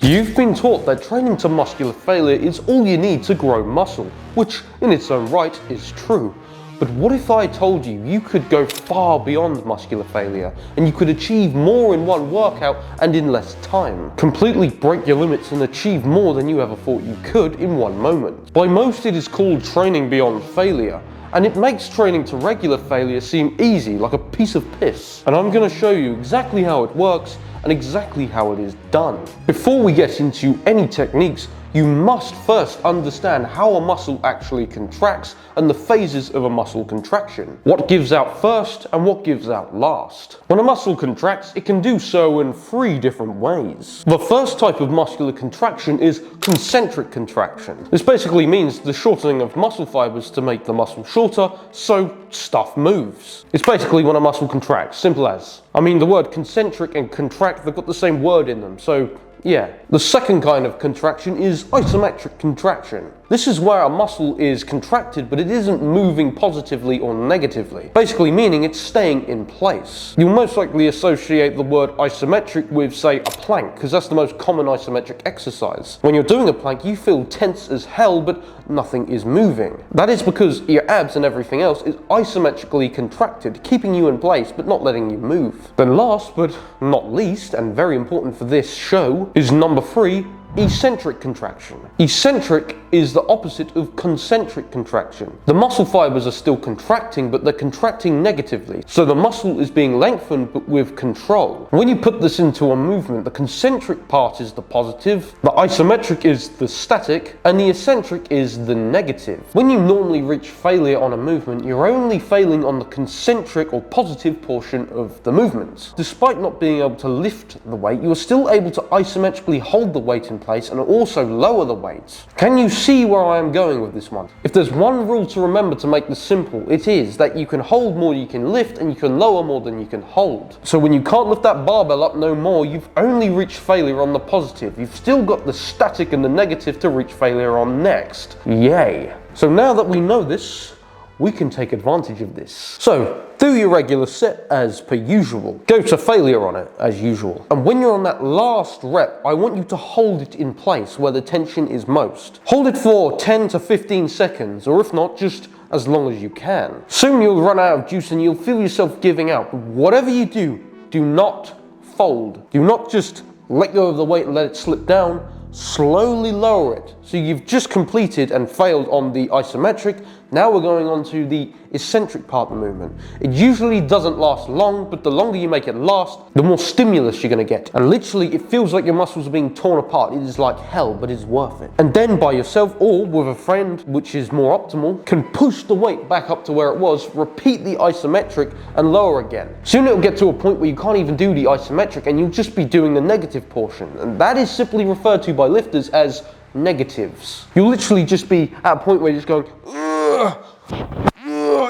You've been taught that training to muscular failure is all you need to grow muscle, which in its own right is true. But what if I told you you could go far beyond muscular failure and you could achieve more in one workout and in less time? Completely break your limits and achieve more than you ever thought you could in one moment. By most it is called training beyond failure, and it makes training to regular failure seem easy, like a piece of piss. And I'm going to show you exactly how it works and exactly how it is done. Before we get into any techniques, you must first understand how a muscle actually contracts and the phases of a muscle contraction. What gives out first and what gives out last. When a muscle contracts, it can do so in 3 different ways. The first type of muscular contraction is concentric contraction. This basically means the shortening of muscle fibers to make the muscle shorter, so stuff moves. It's basically when a muscle contracts, simple as. I mean, the word concentric and contract, they've got the same word in them, so yeah. The second kind of contraction is isometric contraction. This is where a muscle is contracted, but it isn't moving positively or negatively. Basically meaning it's staying in place. You'll most likely associate the word isometric with, say, a plank, because that's the most common isometric exercise. When you're doing a plank, you feel tense as hell, but nothing is moving. That is because your abs and everything else is isometrically contracted, keeping you in place, but not letting you move. Then last, but not least, and very important for this show, is number 3, eccentric contraction. Eccentric is the opposite of concentric contraction. The muscle fibers are still contracting, but they're contracting negatively. So the muscle is being lengthened, but with control. When you put this into a movement, the concentric part is the positive, the isometric is the static, and the eccentric is the negative. When you normally reach failure on a movement, you're only failing on the concentric or positive portion of the movement. Despite not being able to lift the weight, you are still able to isometrically hold the weight in place and also lower the weights. Can you see where I am going with this one? If there's one rule to remember to make this simple, it is that you can hold more than you can lift and you can lower more than you can hold. So when you can't lift that barbell up no more, you've only reached failure on the positive. You've still got the static and the negative to reach failure on next. Yay. So now that we know this, we can take advantage of this. So, do your regular set as per usual. Go to failure on it as usual. And when you're on that last rep, I want you to hold it in place where the tension is most. Hold it for 10 to 15 seconds, or if not, just as long as you can. Soon you'll run out of juice and you'll feel yourself giving out. But whatever you do, do not fold. Do not just let go of the weight and let it slip down. Slowly lower it. So you've just completed and failed on the isometric. Now we're going on to the eccentric part of the movement. It usually doesn't last long, but the longer you make it last, the more stimulus you're going to get. And literally, it feels like your muscles are being torn apart. It is like hell, but it's worth it. And then by yourself or with a friend, which is more optimal, can push the weight back up to where it was, repeat the isometric and lower again. Soon it'll get to a point where you can't even do the isometric and you'll just be doing the negative portion. And that is simply referred to by lifters as negatives. You'll literally just be at a point where you're just going,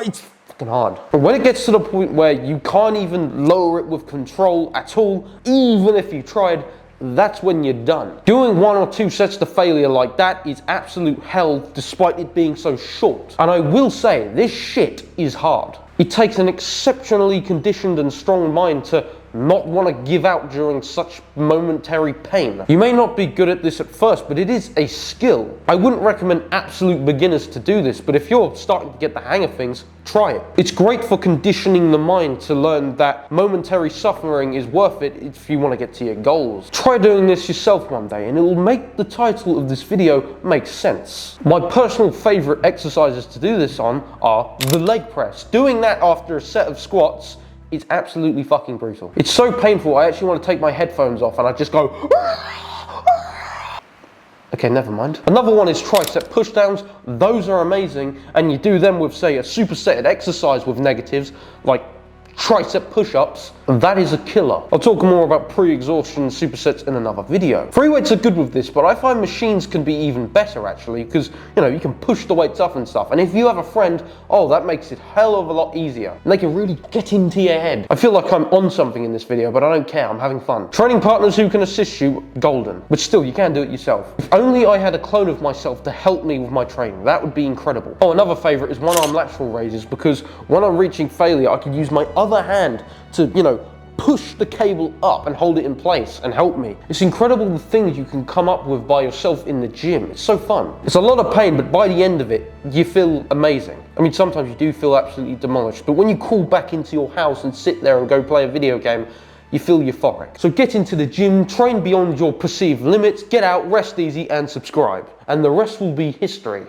it's fucking hard. But when it gets to the point where you can't even lower it with control at all, even if you tried, that's when you're done. Doing 1 or 2 sets to failure like that is absolute hell, despite it being so short. And I will say, this shit is hard. It takes an exceptionally conditioned and strong mind to not want to give out during such momentary pain. You may not be good at this at first, but it is a skill. I wouldn't recommend absolute beginners to do this, but if you're starting to get the hang of things, try it. It's great for conditioning the mind to learn that momentary suffering is worth it if you want to get to your goals. Try doing this yourself one day and it will make the title of this video make sense. My personal favorite exercises to do this on are the leg press. Doing that after a set of squats is absolutely fucking brutal. It's so painful, I actually want to take my headphones off and I just go, okay, never mind. Another one is tricep pushdowns. Those are amazing, and you do them with, say, a supersetted exercise with negatives, like tricep push-ups, and that is a killer. I'll talk more about pre-exhaustion supersets in another video. Free weights are good with this, but I find machines can be even better actually, because you know, you can push the weights up and stuff, and if you have a friend, oh, that makes it hell of a lot easier, and they can really get into your head. I feel like I'm on something in this video, but I don't care, I'm having fun. Training partners who can assist you, golden, but still, you can do it yourself. If only I had a clone of myself to help me with my training, that would be incredible. Oh, another favorite is one-arm lateral raises, because when I'm reaching failure, I can use my other hand to, you know, push the cable up and hold it in place and help me. It's incredible the things you can come up with by yourself in the gym. It's so fun. It's a lot of pain, but by the end of it, you feel amazing. I mean, sometimes you do feel absolutely demolished, but when you crawl back into your house and sit there and go play a video game, you feel euphoric. So get into the gym, train beyond your perceived limits, get out, rest easy, and subscribe. And the rest will be history.